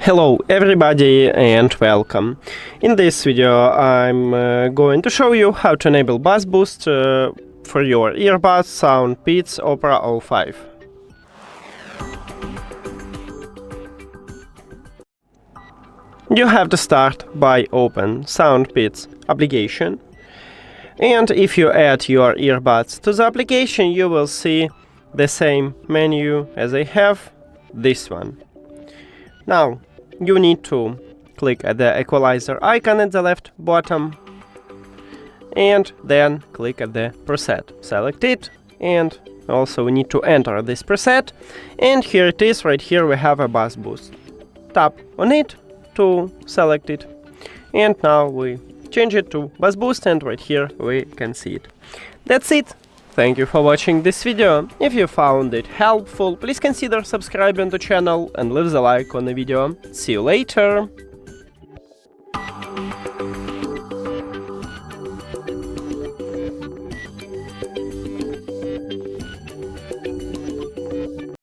Hello everybody and welcome. In this video I'm going to show you how to enable bass boost for your earbuds SOUNDPEATS Opera05. You have to start by open SOUNDPEATS application, and if you add your earbuds to the application you will see the same menu as I have, this one. Now you need to click at the equalizer icon at the left bottom and then click at the preset. Select it, and also we need to enter this preset, and here it is. Right here we have a bass boost. Tap on it to select it, and now we change it to bass boost, and right here we can see it. That's it. Thank you for watching this video. If you found it helpful, please consider subscribing to the channel and leave the like on the video. See you later!